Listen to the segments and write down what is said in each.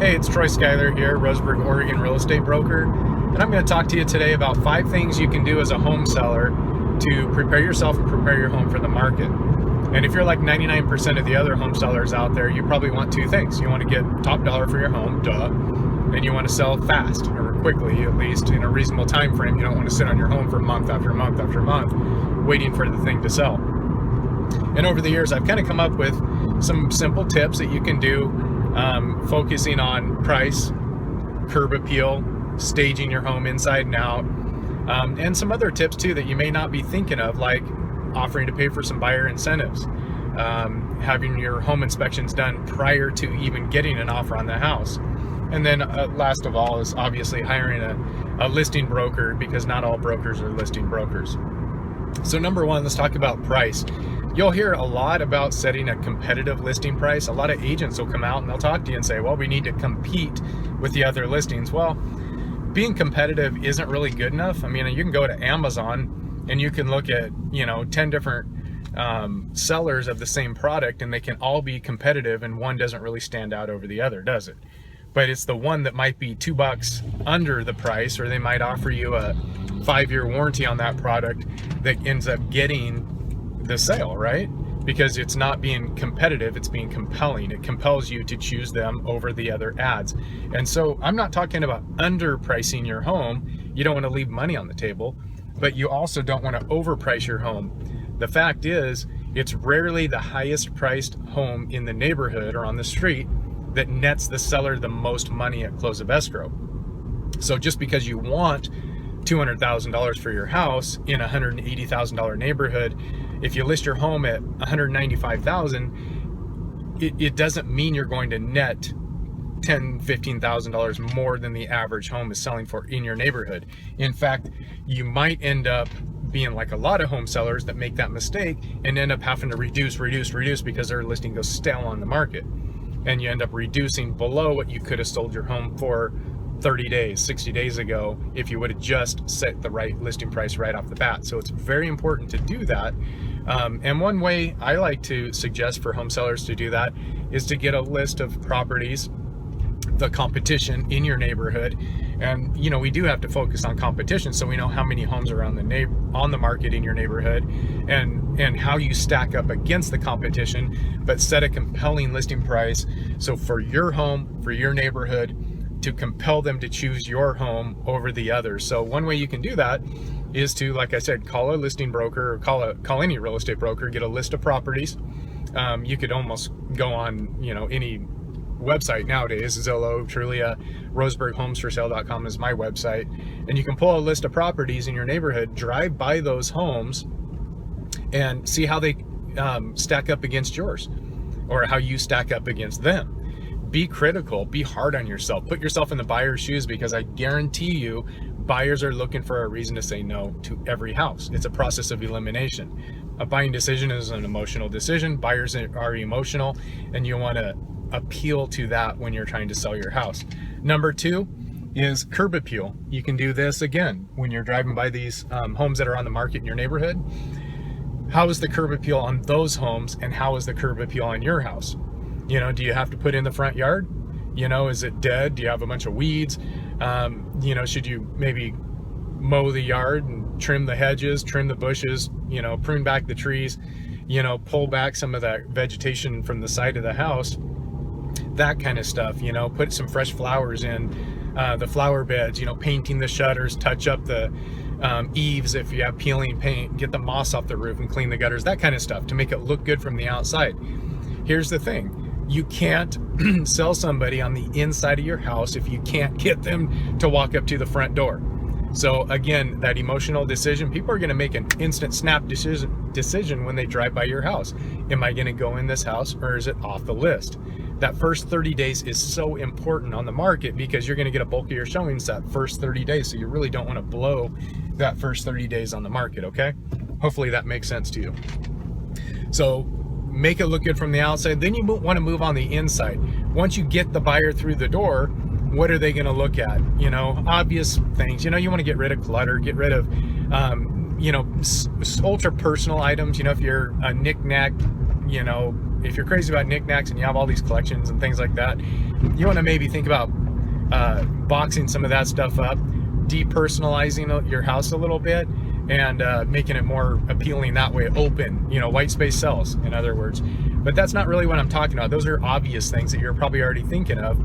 Hey, it's Schuyler here, Roseburg Oregon real estate broker, and I'm going to talk to you today about 5 things you can do as a home seller to prepare yourself and prepare your home for the market. And if you're like 99% of the other home sellers out there, you probably want 2 things. You want to get top dollar for your home, duh, and you want to sell fast, or quickly, at least in a reasonable time frame. You don't want to sit on your home for month after month after month waiting for the thing to sell. And over the years, I've kind of come up with some simple tips that you can do, focusing on price, curb appeal, staging your home inside and out, and some other tips too that you may not be thinking of, like offering to pay for some buyer incentives, having your home inspections done prior to even getting an offer on the house. And then last of all is obviously hiring a listing broker, because not all brokers are listing brokers. So number 1, let's talk about price. You'll hear a lot about setting a competitive listing price. A lot of agents will come out and they'll talk to you and say, well, we need to compete with the other listings. Well, being competitive isn't really good enough. I mean, you can go to Amazon and you can look at, 10 different sellers of the same product, and they can all be competitive, and one doesn't really stand out over the other, does it? But it's the one that might be $2 under the price, or they might offer you a 5-year warranty on that product, that ends up getting the sale, right? Because it's not being competitive, it's being compelling. It compels you to choose them over the other ads. And so I'm not talking about underpricing your home. You don't want to leave money on the table, but you also don't want to overprice your home. The fact is, it's rarely the highest priced home in the neighborhood or on the street that nets the seller the most money at close of escrow. So just because you want $200,000 for your house in a $180,000 neighborhood, if you list your home at $195,000, it doesn't mean you're going to net $10,000, $15,000 more than the average home is selling for in your neighborhood. In fact, you might end up being like a lot of home sellers that make that mistake and end up having to reduce because their listing goes stale on the market, and you end up reducing below what you could have sold your home for 30 days, 60 days ago, if you would have just set the right listing price right off the bat. So it's very important to do that. And one way I like to suggest for home sellers to do that is to get a list of properties, the competition in your neighborhood. And we do have to focus on competition, so we know how many homes are on the market in your neighborhood, and how you stack up against the competition, but set a compelling listing price. So for your home, for your neighborhood, to compel them to choose your home over the others. So one way you can do that is to, like I said, call a listing broker, or call any real estate broker, get a list of properties. You could almost go on, any website nowadays, Zillow, Trulia, RoseburgHomesForSale.com is my website, and you can pull a list of properties in your neighborhood, drive by those homes, and see how they stack up against yours, or how you stack up against them. Be critical, be hard on yourself, put yourself in the buyer's shoes, because I guarantee you, buyers are looking for a reason to say no to every house. It's a process of elimination. A buying decision is an emotional decision. Buyers are emotional, and you want to appeal to that when you're trying to sell your house. Number 2 is curb appeal. You can do this again when you're driving by these homes that are on the market in your neighborhood. How is the curb appeal on those homes, and how is the curb appeal on your house? Do you have to put in the front yard? Is it dead? Do you have a bunch of weeds? Should you maybe mow the yard and trim the hedges, trim the bushes, prune back the trees, pull back some of that vegetation from the side of the house, that kind of stuff, put some fresh flowers in the flower beds, painting the shutters, touch up the eaves if you have peeling paint, get the moss off the roof and clean the gutters, that kind of stuff to make it look good from the outside. Here's the thing. You can't sell somebody on the inside of your house if you can't get them to walk up to the front door. So again, that emotional decision, people are going to make an instant snap decision when they drive by your house. Am I going to go in this house, or is it off the list? That first 30 days is so important on the market, because you're going to get a bulk of your showings that first 30 days. So you really don't want to blow that first 30 days on the market. Okay. Hopefully that makes sense to you. So make it look good from the outside. Then you want to move on the inside. Once you get the buyer through the door, what are they going to look at? Obvious things. You want to get rid of clutter, get rid of, ultra personal items. If you're a knick-knack, if you're crazy about knickknacks and you have all these collections and things like that, you want to maybe think about boxing some of that stuff up, depersonalizing your house a little bit, and making it more appealing that way. Open, white space sells, in other words. But that's not really what I'm talking about. Those are obvious things that you're probably already thinking of.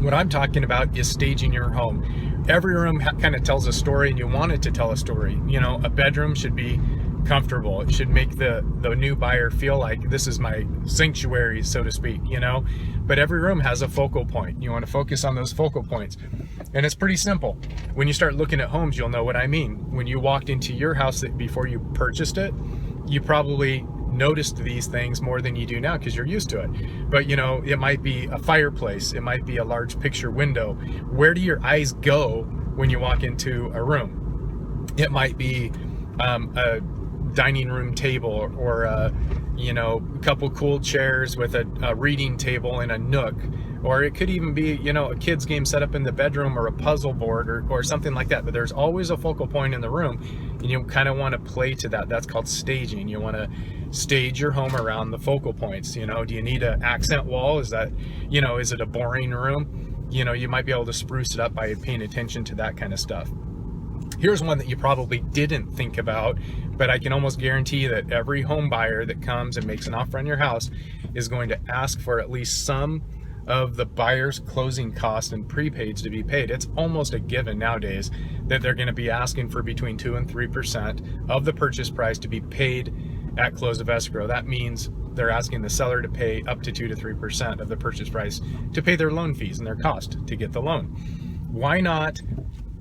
What I'm talking about is staging your home. Every room kind of tells a story, and you want it to tell a story. A bedroom should be comfortable. It should make the new buyer feel like this is my sanctuary, so to speak, But every room has a focal point. You want to focus on those focal points. And it's pretty simple. When you start looking at homes, you'll know what I mean. When you walked into your house before you purchased it, you probably noticed these things more than you do now because you're used to it. But it might be a fireplace, it might be a large picture window. Where do your eyes go when you walk into a room? It might be a dining room table, or a couple cool chairs with a reading table in a nook, or it could even be a kid's game set up in the bedroom, or a puzzle board, or something like that. But there's always a focal point in the room, and you kind of want to play to that. That's called staging. You want to stage your home around the focal points. Do you need an accent wall? Is that is it a boring room? You might be able to spruce it up by paying attention to that kind of stuff. Here's one that you probably didn't think about, but I can almost guarantee that every home buyer that comes and makes an offer on your house is going to ask for at least some of the buyer's closing costs and prepaids to be paid. It's almost a given nowadays that they're going to be asking for between 2 and 3% of the purchase price to be paid at close of escrow. That means they're asking the seller to pay up to 2 to 3% of the purchase price to pay their loan fees and their cost to get the loan. Why not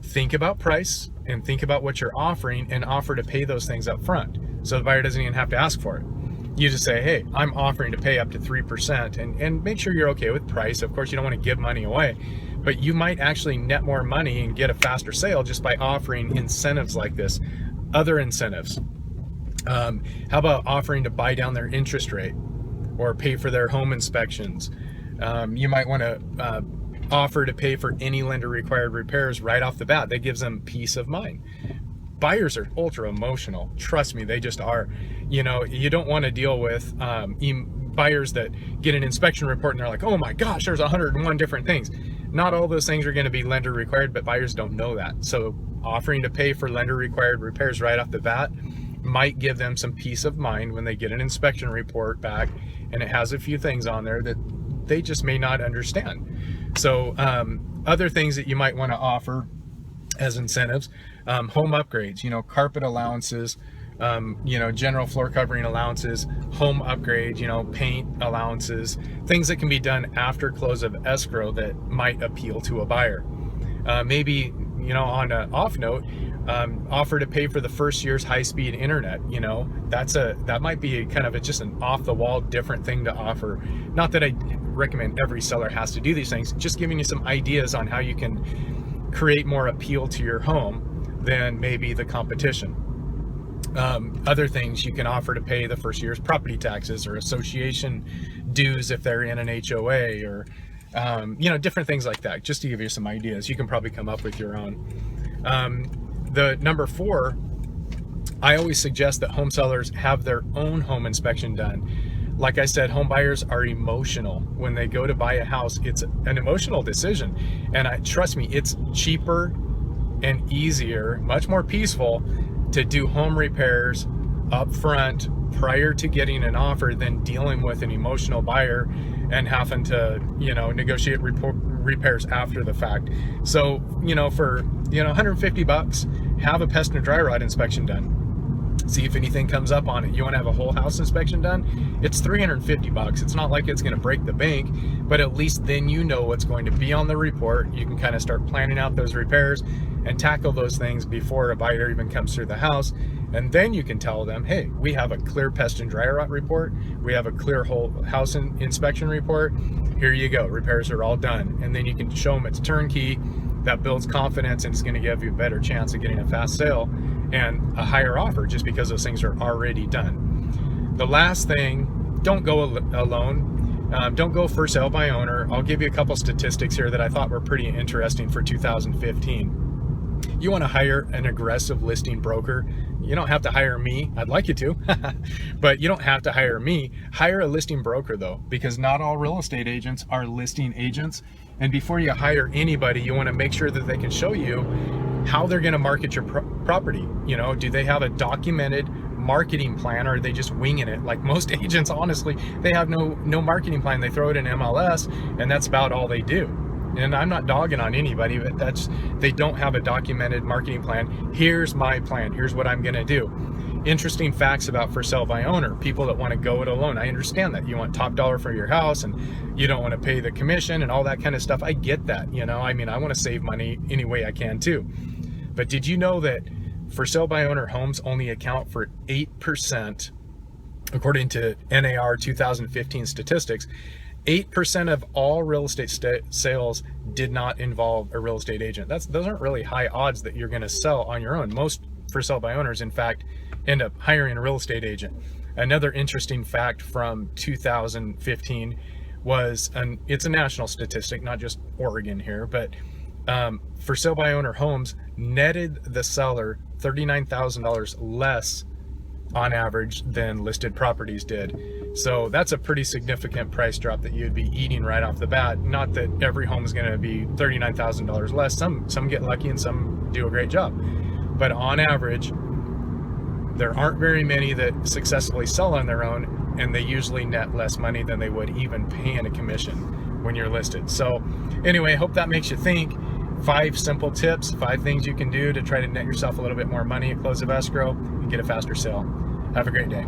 think about price and think about what you're offering and offer to pay those things up front, so the buyer doesn't even have to ask for it? You just say, hey, I'm offering to pay up to 3%, and make sure you're okay with price. Of course, you don't want to give money away, but you might actually net more money and get a faster sale just by offering incentives like this. Other incentives. How about offering to buy down their interest rate or pay for their home inspections? You might want to offer to pay for any lender required repairs right off the bat. That gives them peace of mind. Buyers are ultra emotional. Trust me, they just are. You don't want to deal with buyers that get an inspection report and they're like, oh my gosh, there's 101 different things. Not all those things are going to be lender required, but buyers don't know that. So offering to pay for lender required repairs right off the bat might give them some peace of mind when they get an inspection report back and it has a few things on there that they just may not understand. So other things that you might want to offer as incentives, home upgrades, carpet allowances, general floor covering allowances, home upgrade, paint allowances, things that can be done after close of escrow that might appeal to a buyer. Maybe, on an off note, offer to pay for the first year's high-speed internet. That might be just an off-the-wall different thing to offer. Not that I recommend every seller has to do these things, just giving you some ideas on how you can create more appeal to your home than maybe the competition. Other things you can offer to pay the first year's property taxes or association dues if they're in an HOA, or different things like that, just to give you some ideas. You can probably come up with your own. The number 4, I always suggest that home sellers have their own home inspection done. Like I said, home buyers are emotional. When they go to buy a house, it's an emotional decision. And trust me, it's cheaper and easier, much more peaceful to do home repairs up front prior to getting an offer than dealing with an emotional buyer and having to, negotiate repairs after the fact. So, for, $150, have a pest and dry rot inspection done. See if anything comes up on it. You want to have a whole house inspection done? It's $350. It's not like it's going to break the bank, but at least then you know what's going to be on the report. You can kind of start planning out those repairs and tackle those things before a buyer even comes through the house. And then you can tell them, hey, we have a clear pest and dry rot report. We have a clear whole house inspection report. Here you go. Repairs are all done. And then you can show them it's turnkey. That builds confidence and it's going to give you a better chance of getting a fast sale and a higher offer just because those things are already done. The last thing, don't go alone. Don't go for sale by owner. I'll give you a couple statistics here that I thought were pretty interesting for 2015. You want to hire an aggressive listing broker You don't have to hire me. I'd like you to, but you don't have to hire me. Hire a listing broker though, because not all real estate agents are listing agents. And before you hire anybody, you want to make sure that they can show you how they're going to market your property. You know, do they have a documented marketing plan, or are they just winging it? Like most agents, honestly, they have no marketing plan. They throw it in MLS and that's about all they do. And I'm not dogging on anybody, but they don't have a documented marketing plan. Here's my plan. Here's what I'm going to do. Interesting facts about for sale by owner. People that want to go it alone. I understand that you want top dollar for your house and you don't want to pay the commission and all that kind of stuff. I get that. You know, I mean, I want to save money any way I can too. But did you know that for sale by owner homes only account for 8%, according to NAR 2015 statistics? 8% of all real estate sales did not involve a real estate agent. Those aren't really high odds that you're going to sell on your own. Most for sale by owners, in fact, end up hiring a real estate agent. Another interesting fact from 2015 was, it's a national statistic, not just Oregon here, but for sale by owner homes netted the seller $39,000 less on average than listed properties did. So that's a pretty significant price drop that you'd be eating right off the bat. Not that every home is going to be $39,000 less. Some get lucky and some do a great job. But on average, there aren't very many that successfully sell on their own, and they usually net less money than they would even paying a commission when you're listed. So anyway, hope that makes you think. 5 simple tips, 5 things you can do to try to net yourself a little bit more money at close of escrow and get a faster sale. Have a great day.